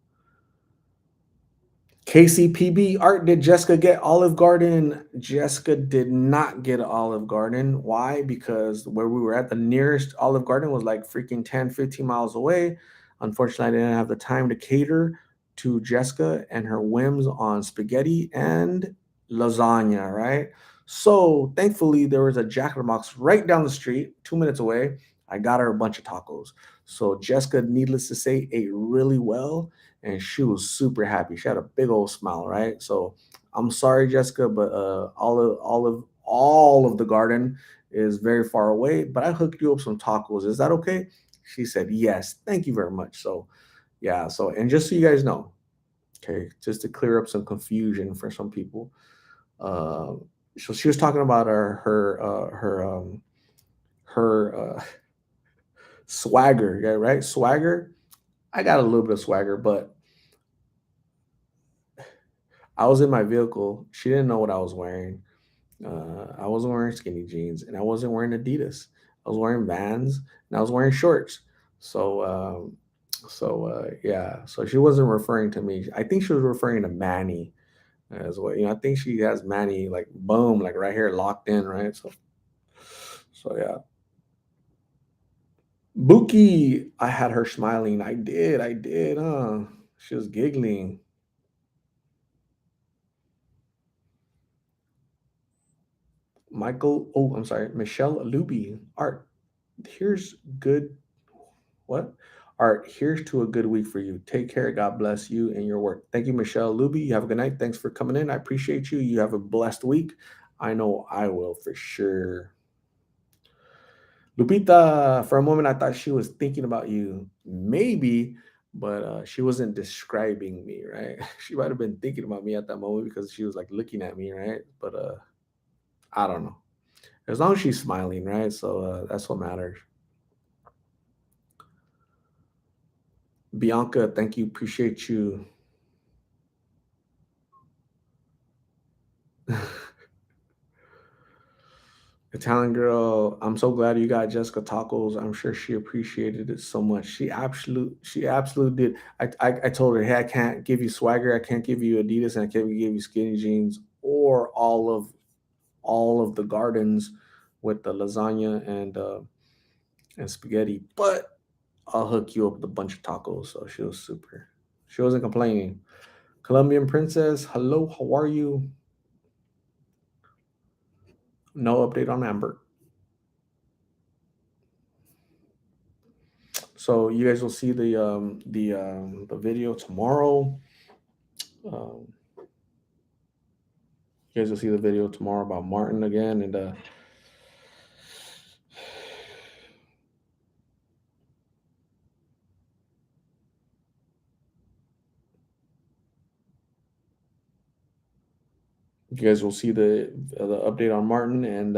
KCPB Art, did Jessica get Olive Garden? Jessica did not get Olive Garden. Why? Because where we were at, the nearest Olive Garden was like freaking 10, 15 miles away. Unfortunately, I didn't have the time to cater to Jessica and her whims on spaghetti and lasagna, right? So thankfully, there was a Jack in the Box right down the street, 2 minutes away. I got her a bunch of tacos. So Jessica, needless to say, ate really well and she was super happy. She had a big old smile, right? So I'm sorry, Jessica, but all of the garden is very far away. But I hooked you up some tacos. Is that okay? She said, yes, thank you very much. So, yeah. So, and just so you guys know, okay, just to clear up some confusion for some people, uh, so she was talking about her swagger, yeah, right? Swagger. I got a little bit of swagger, but I was in my vehicle. She didn't know what I was wearing. I wasn't wearing skinny jeans, and I wasn't wearing Adidas. I was wearing Vans, and I was wearing shorts. So, yeah. So she wasn't referring to me. I think she was referring to Manny as well. I think she has Manny like boom, like right here locked in, right? So yeah. Buki, I had her smiling. I did. She was giggling. Michael, oh, I'm sorry, Michelle Luby. Art, here's good. What? Art, here's to a good week for you. Take care. God bless you and your work. Thank you, Michelle Luby. You have a good night. Thanks for coming in. I appreciate you. You have a blessed week. I know I will for sure. Lupita, for a moment, I thought she was thinking about you. Maybe, but she wasn't describing me, right? She might have been thinking about me at that moment because she was like looking at me, right? But I don't know. As long as she's smiling, right? So that's what matters. Bianca, thank you. Appreciate you. Italian girl, I'm so glad you got Jessica tacos. I'm sure she appreciated it so much. She absolutely did. I told her, hey, I can't give you swagger, I can't give you Adidas, and I can't give you skinny jeans or all of the gardens with the lasagna and spaghetti, but I'll hook you up with a bunch of tacos. So she was super. She wasn't complaining. Colombian princess, hello, how are you? No update on Amber. So you guys will see the video tomorrow. Um, you guys will see the video tomorrow about Martin again, and you guys will see the update on Martin. And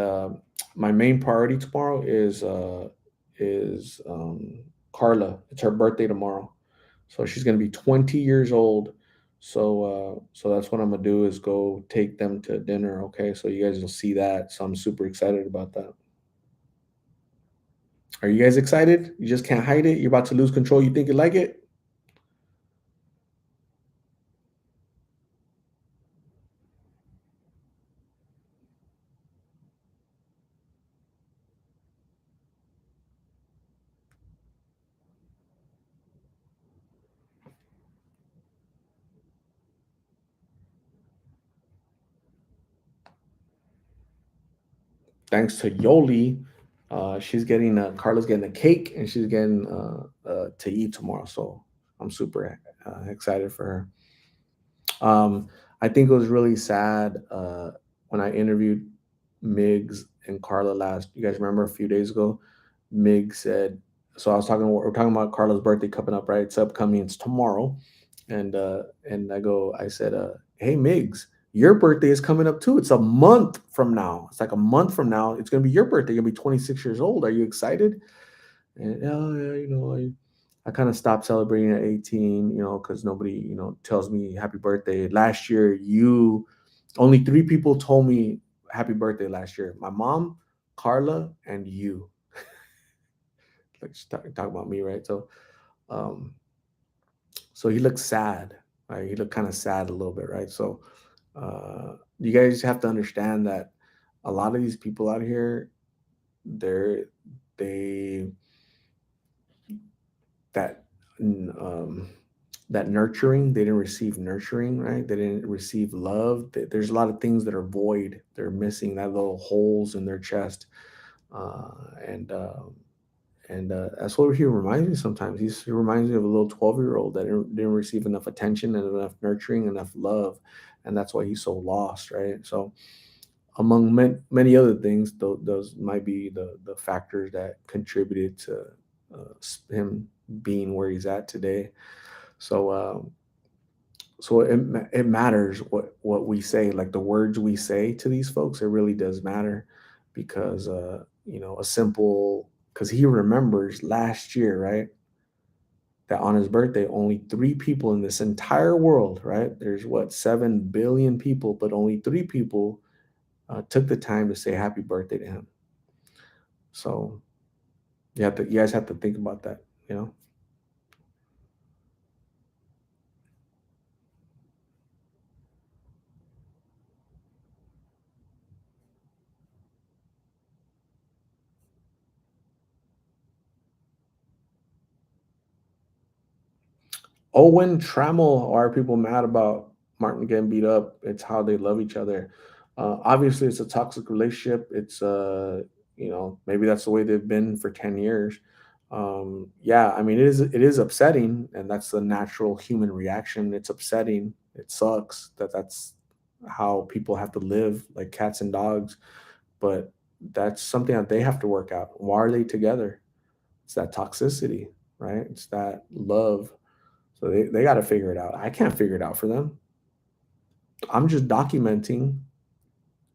my main priority tomorrow is Carla. It's her birthday tomorrow, so she's gonna be 20 years old. So that's what I'm gonna do is go take them to dinner. Okay, so you guys will see that. So I'm super excited about that. Are you guys excited? You just can't hide it. You're about to lose control. You think you like it? Thanks to Yoli, she's getting Carla's getting a cake and she's getting to eat tomorrow. So I'm super excited for her. I think it was really sad when I interviewed Migs and Carla last. You guys remember a few days ago? Mig said, so I was talking. We're talking about Carla's birthday coming up, right? It's upcoming. It's tomorrow, and I said, hey Migs, your birthday is coming up too. It's a month from now. It's like a month from now. It's gonna be your birthday. You're gonna be 26 years old. Are you excited? And oh yeah, I kind of stopped celebrating at 18, because nobody, tells me happy birthday. Last year, only three people told me happy birthday last year. My mom, Carla, and you. Like talk about me, right? Um, so he looked sad, right? He looked kind of sad a little bit, right? So you guys have to understand that a lot of these people out here, they're they that um, that nurturing. They didn't receive nurturing, right? They didn't receive love. There's a lot of things that are void. They're missing that little holes in their chest, and that's what he reminds me sometimes. He reminds me of a little 12-year-old that didn't receive enough attention and enough nurturing, enough love, and that's why he's so lost, right? So among many other things, those might be the factors that contributed him being where he's at today. So it matters what we say, like the words we say to these folks. It really does matter because a simple, because he remembers last year, right, that on his birthday only three people in this entire world, right, there's what, 7 billion people, but only three people took the time to say happy birthday to him. So you guys have to think about that, you know. Owen Trammell, why are people mad about Martin getting beat up? It's how they love each other. Obviously, it's a toxic relationship. It's maybe that's the way they've been for 10 years. Yeah, I mean, it is upsetting, and that's the natural human reaction. It's upsetting. It sucks that that's how people have to live, like cats and dogs. But that's something that they have to work out. Why are they together? It's that toxicity, right? It's that love, so they got to figure it out. I can't figure it out for them. I'm just documenting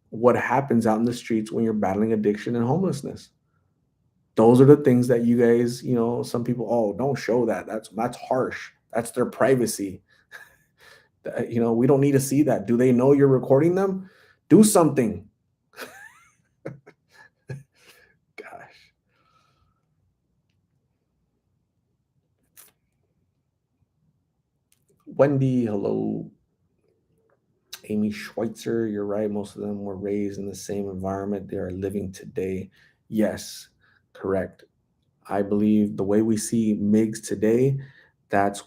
what happens out in the streets when you're battling addiction and homelessness. Those are the things that you guys, some people, oh, don't show that. That's harsh. That's their privacy. We don't need to see that. Do they know you're recording them? Do something. Gosh. Wendy, hello. Amy Schweitzer, you're right. Most of them were raised in the same environment they are living today. Yes, correct. I believe the way we see Miggs today, that's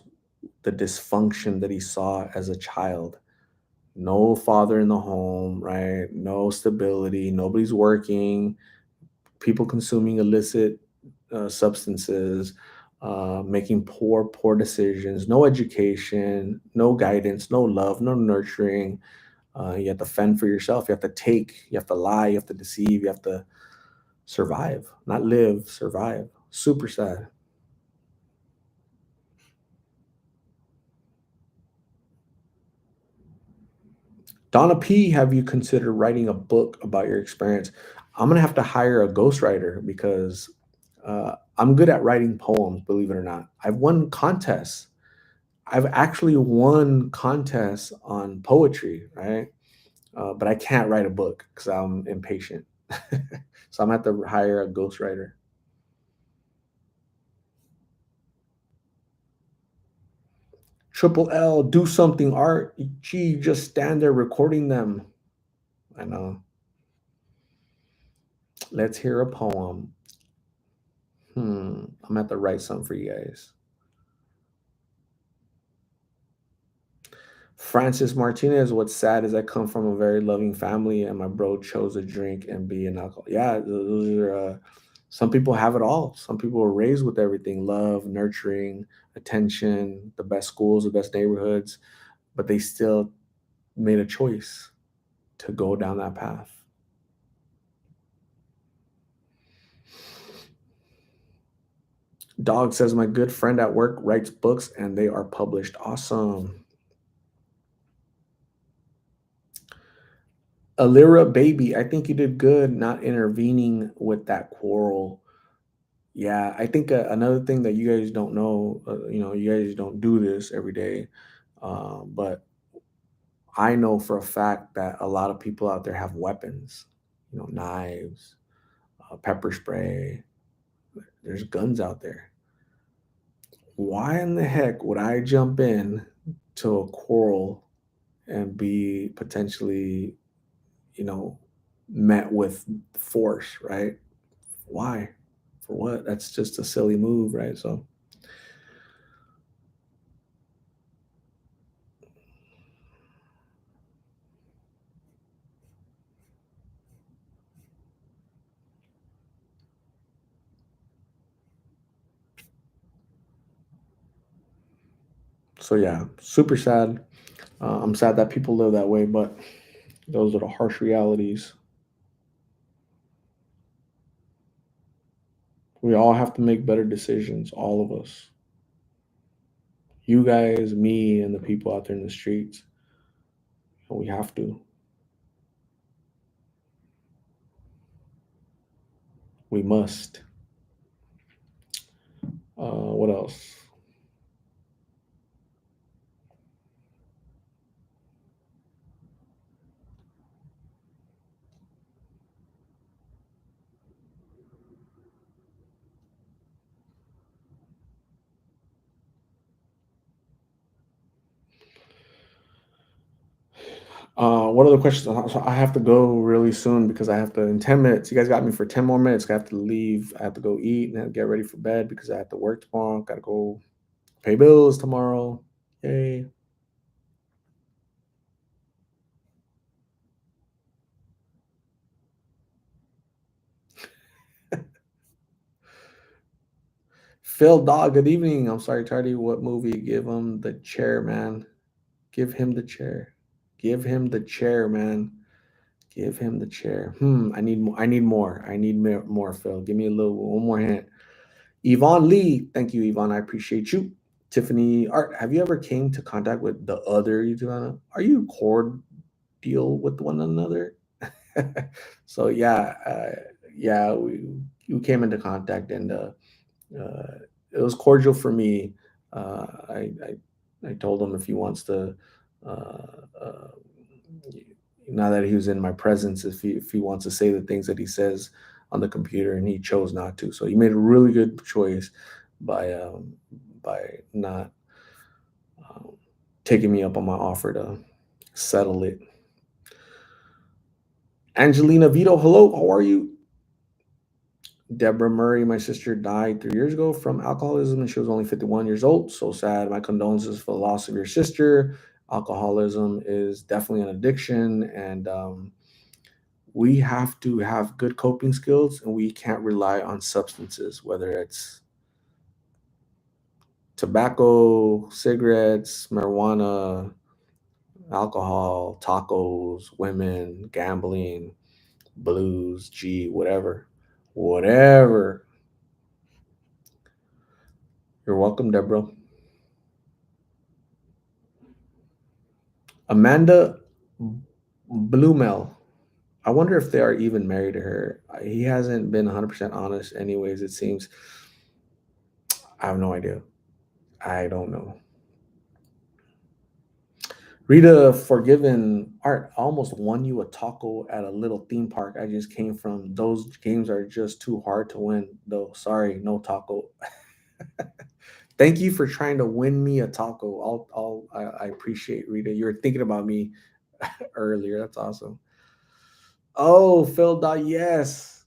the dysfunction that he saw as a child. No father in the home, right? No stability. Nobody's working. People consuming illicit substances, making poor decisions. No education, no guidance, no love, no nurturing. You have to fend for yourself. You have to take. You have to lie. You have to deceive. You have to survive, not live. Survive. Super sad. Donna P, have you considered writing a book about your experience? I'm gonna have to hire a ghostwriter because I'm good at writing poems, believe it or not. I've won contests. I've actually won contests on poetry, right? But I can't write a book because I'm impatient. So I'm gonna have to hire a ghostwriter. Triple L, do something, art. Gee, just stand there recording them. I know. Let's hear a poem. I'm gonna have to write something for you guys. Francis Martinez, what's sad is I come from a very loving family and my bro chose to drink and be an alcohol. Yeah, those are, some people have it all. Some people are raised with everything, love, nurturing, attention, the best schools, the best neighborhoods, but they still made a choice to go down that path. Dog says, my good friend at work writes books and they are published. Awesome. Alira Baby, I think you did good not intervening with that quarrel. Yeah, I think another thing that you guys don't know, you guys don't do this every day, but I know for a fact that a lot of people out there have weapons, knives, pepper spray. There's guns out there. Why in the heck would I jump in to a quarrel and be potentially, you know, met with force, right? Why? For what? That's just a silly move, right? So yeah, super sad. I'm sad that people live that way, but those are the harsh realities. We all have to make better decisions, all of us. You guys, me, and the people out there in the streets. We have to. We must. What else? What other questions? So I have to go really soon because I have to in 10 minutes. You guys got me for 10 more minutes. I have to leave. I have to go eat and get ready for bed because I have to work tomorrow. Got to go pay bills tomorrow. Yay! Phil Dog. Good evening. I'm sorry, Tardy. What movie? Give him the chair, man. Give him the chair. Give him the chair, man. Give him the chair. I need more. I need more. I need more, Phil. Give me a little one more hint. Yvonne Lee. Thank you, Yvonne. I appreciate you. Tiffany Art. Have you ever came to contact with the other YouTube? Are you cordial with one another? So yeah, yeah, we came into contact and uh, it was cordial for me. I told him if he wants to, uh, now that he was in my presence, if he wants to say the things that he says on the computer, and he chose not to. So he made a really good choice by um, by not um, taking me up on my offer to settle it. Angelina Vito, hello, how are you? Deborah Murray, my sister, died 3 years ago from alcoholism, and she was only 51 years old. So sad. My condolences for the loss of your sister. Alcoholism is definitely an addiction, and we have to have good coping skills, and we can't rely on substances, whether it's tobacco, cigarettes, marijuana, alcohol, tacos, women, gambling, blues, G, whatever. Whatever. You're welcome, Deborah. Amanda Blumel. I wonder if they are even married to her. He hasn't been 100% honest, anyways, it seems. I have no idea. I don't know. Rita Forgiven Art, I almost won you a taco at a little theme park I just came from. Those games are just too hard to win, though. Sorry, no taco. Thank you for trying to win me a taco. I appreciate Rita. You were thinking about me earlier. That's awesome. Oh, Phil. Yes.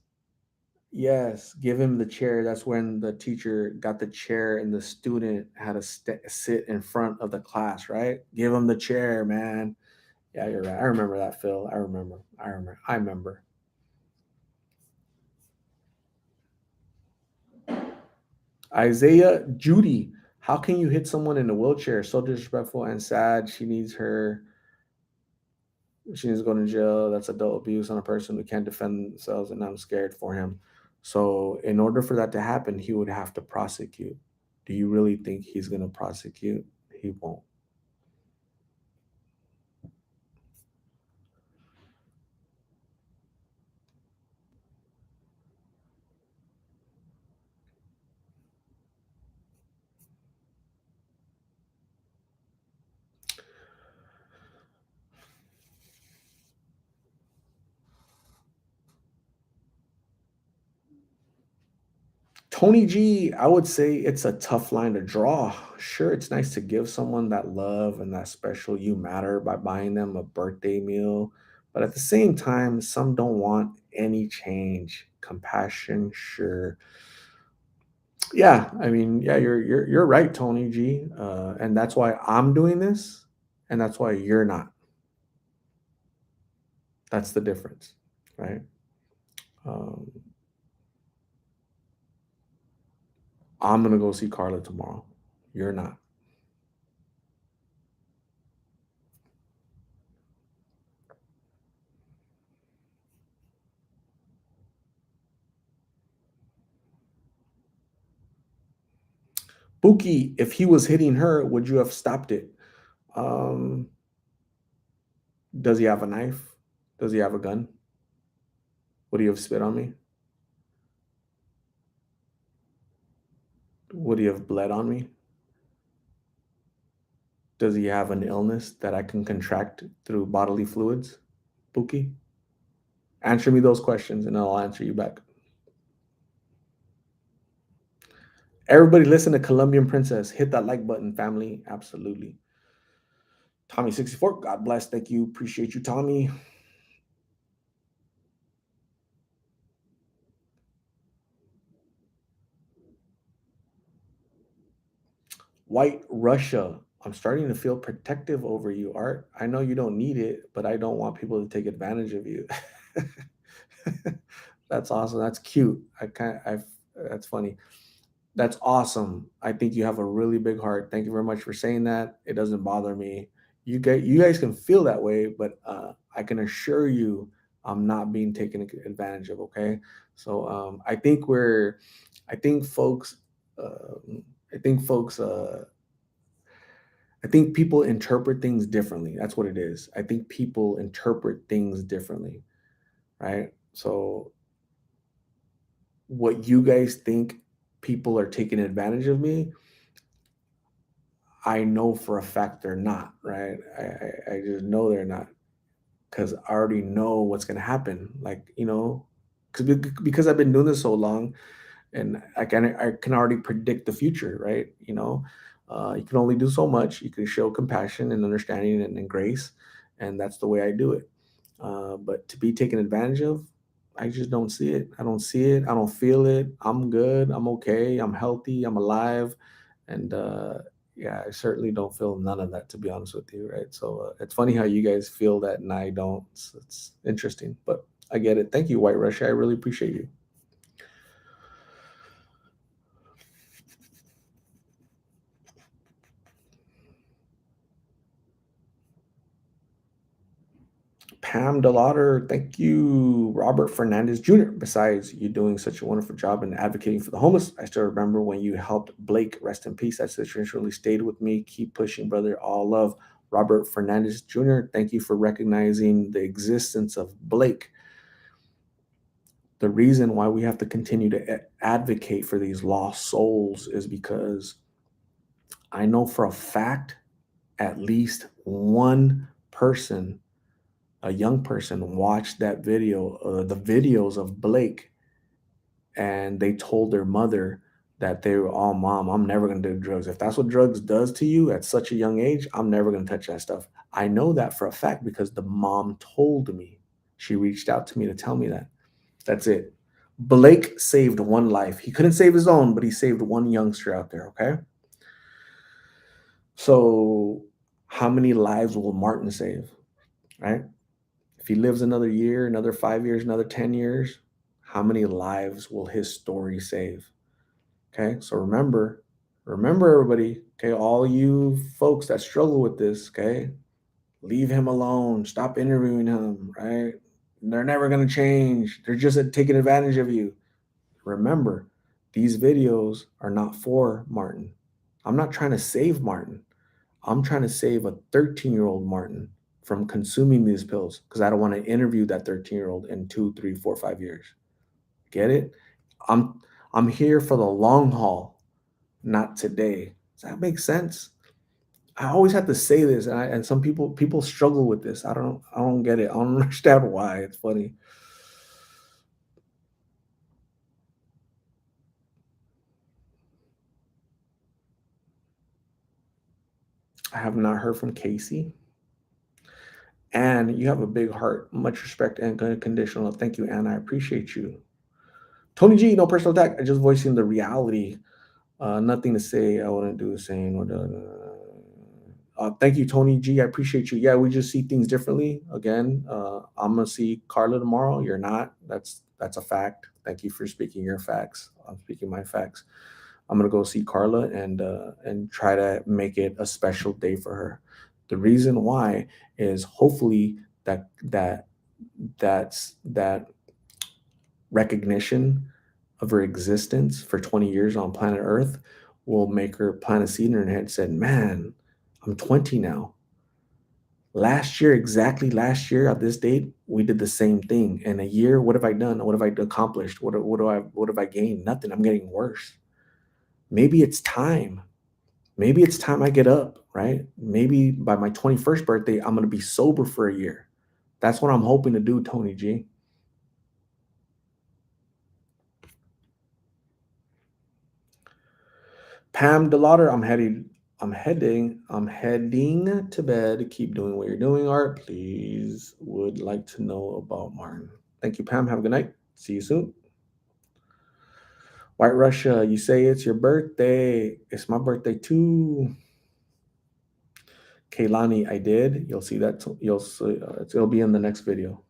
Yes, give him the chair. That's when the teacher got the chair and the student had to sit in front of the class, right? Give him the chair, man. Yeah, you're right. I remember that, Phil. I remember. I remember. I remember. Isaiah Judy, how can you hit someone in a wheelchair? So disrespectful and sad. She needs to go to jail. That's adult abuse on a person who can't defend themselves, and I'm scared for him. So, in order for that to happen, he would have to prosecute. Do you really think he's going to prosecute? He won't. Tony G, I would say it's a tough line to draw. Sure, it's nice to give someone that love and that special you matter by buying them a birthday meal, but at the same time, some don't want any change. Compassion, sure. Yeah, I mean, yeah, you're right, Tony G, and that's why I'm doing this, and that's why you're not. That's the difference, right? Um, I'm gonna go see Carla tomorrow. You're not. Buki, if he was hitting her, would you have stopped it? Um, does he have a knife? Does he have a gun? Would he have spit on me? Would he have bled on me? Does he have an illness that I can contract through bodily fluids? Buki? Answer me those questions and I'll answer you back. Everybody listen to Colombian Princess. Hit that like button, family. Absolutely. Tommy64, God bless. Thank you. Appreciate you, Tommy. White Russia. I'm starting to feel protective over you, Art. I know you don't need it, but I don't want people to take advantage of you. That's awesome. That's cute. That's funny. That's awesome. I think you have a really big heart. Thank you very much for saying that. It doesn't bother me. You guys can feel that way, but I can assure you, I'm not being taken advantage of. Okay, so I think folks, I think folks, I think people interpret things differently. That's what it is. I think people interpret things differently, right? So what you guys think people are taking advantage of me, I know for a fact they're not, right? I just know they're not because I already know what's going to happen. Like, because I've been doing this so long and I can already predict the future, right? You can only do so much. You can show compassion and understanding and grace, and that's the way I do it. But to be taken advantage of, I just don't see it. I don't see it. I don't feel it. I'm good. I'm okay. I'm healthy. I'm alive, and yeah, I certainly don't feel none of that, to be honest with you, right? So it's funny how you guys feel that and I don't. It's interesting, but I get it. Thank you, White Russia. I really appreciate you. Pam Delauder, thank you. Robert Fernandez Jr., besides you doing such a wonderful job in advocating for the homeless, I still remember when you helped Blake, rest in peace. That situation really stayed with me. Keep pushing, brother. All love. Robert Fernandez Jr., thank you for recognizing the existence of Blake. The reason why we have to continue to advocate for these lost souls is because I know for a fact at least one person, a young person, watched that video, the videos of Blake, and they told their mother that they were, oh, mom, I'm never going to do drugs. If that's what drugs does to you at such a young age, I'm never going to touch that stuff. I know that for a fact because the mom told me. She reached out to me to tell me that. That's it. Blake saved one life. He couldn't save his own, but he saved one youngster out there. Okay. So, how many lives will Martin save? Right? If he lives another year, another 5 years, another 10 years, how many lives will his story save? Okay. So, remember, everybody. Okay. All you folks that struggle with this, okay, leave him alone. Stop interviewing him. Right? They're never going to change. They're just taking advantage of you. Remember, these videos are not for Martin. I'm not trying to save Martin. I'm trying to save a 13-year-old Martin from consuming these pills because I don't want to interview that 13-year-old in 2, 3, 4, 5 years. Get it? I'm I'm here for the long haul, not today. Does that make sense? I always have to say this, and some people struggle with this. I don't get it. I don't understand why. It's funny. I have not heard from Casey. And you have a big heart. Much respect and unconditional. Thank you, Anna. I appreciate you. Tony G, no personal attack. I just voicing the reality. Nothing to say. I wouldn't do the same. Thank you, Tony G. I appreciate you. Yeah, we just see things differently. Again, I'm gonna see Carla tomorrow. You're not. That's a fact. Thank you for speaking your facts. I'm speaking my facts. I'm gonna go see Carla and try to make it a special day for her. The reason why is hopefully that recognition of her existence for 20 years on planet Earth will make her plant a seed in her head and said, man, I'm 20 now. Last year, exactly last year at this date, we did the same thing. In a year, what have I done? What have I accomplished? What have I gained? Nothing. I'm getting worse. Maybe it's time. Maybe it's time I get up, right? Maybe by my 21st birthday, I'm gonna be sober for a year. That's what I'm hoping to do, Tony G. Pam DeLauder, I'm heading to bed. Keep doing what you're doing, Art. Please would like to know about Martin. Thank you, Pam. Have a good night. See you soon. White Russia, you say it's your birthday. It's my birthday too. Kaylani, I did. You'll see that. You'll see. It'll be in the next video.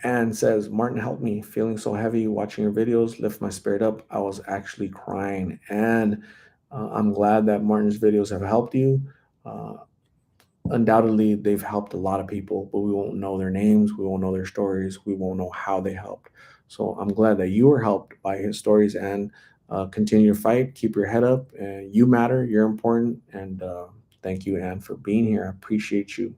And says, Martin, help me. Feeling so heavy watching your videos. Lift my spirit up. I was actually crying. And I'm glad that Martin's videos have helped you. Uh, Undoubtedly, they've helped a lot of people, but we won't know their names. We won't know their stories. We won't know how they helped. So I'm glad that you were helped by his stories and continue to fight. Keep your head up. You matter. You're important. And thank you, Anne, for being here. I appreciate you.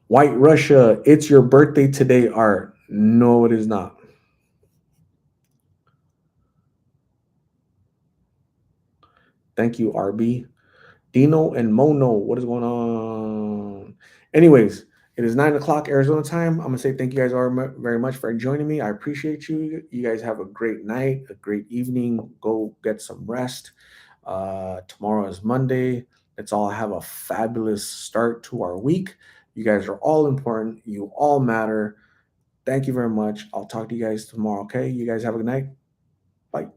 White Russia, it's your birthday today, Art. No, it is not. Thank you, RB. Dino and Mono, what is going on? Anyways, it is 9 o'clock Arizona time. I'm gonna say thank you guys all very much for joining me. I appreciate you. You guys have a great night, a great evening. Go get some rest. Tomorrow is Monday. Let's all have a fabulous start to our week. You guys are all important. You all matter. Thank you very much. I'll talk to you guys tomorrow. Okay. You guys have a good night. Bye.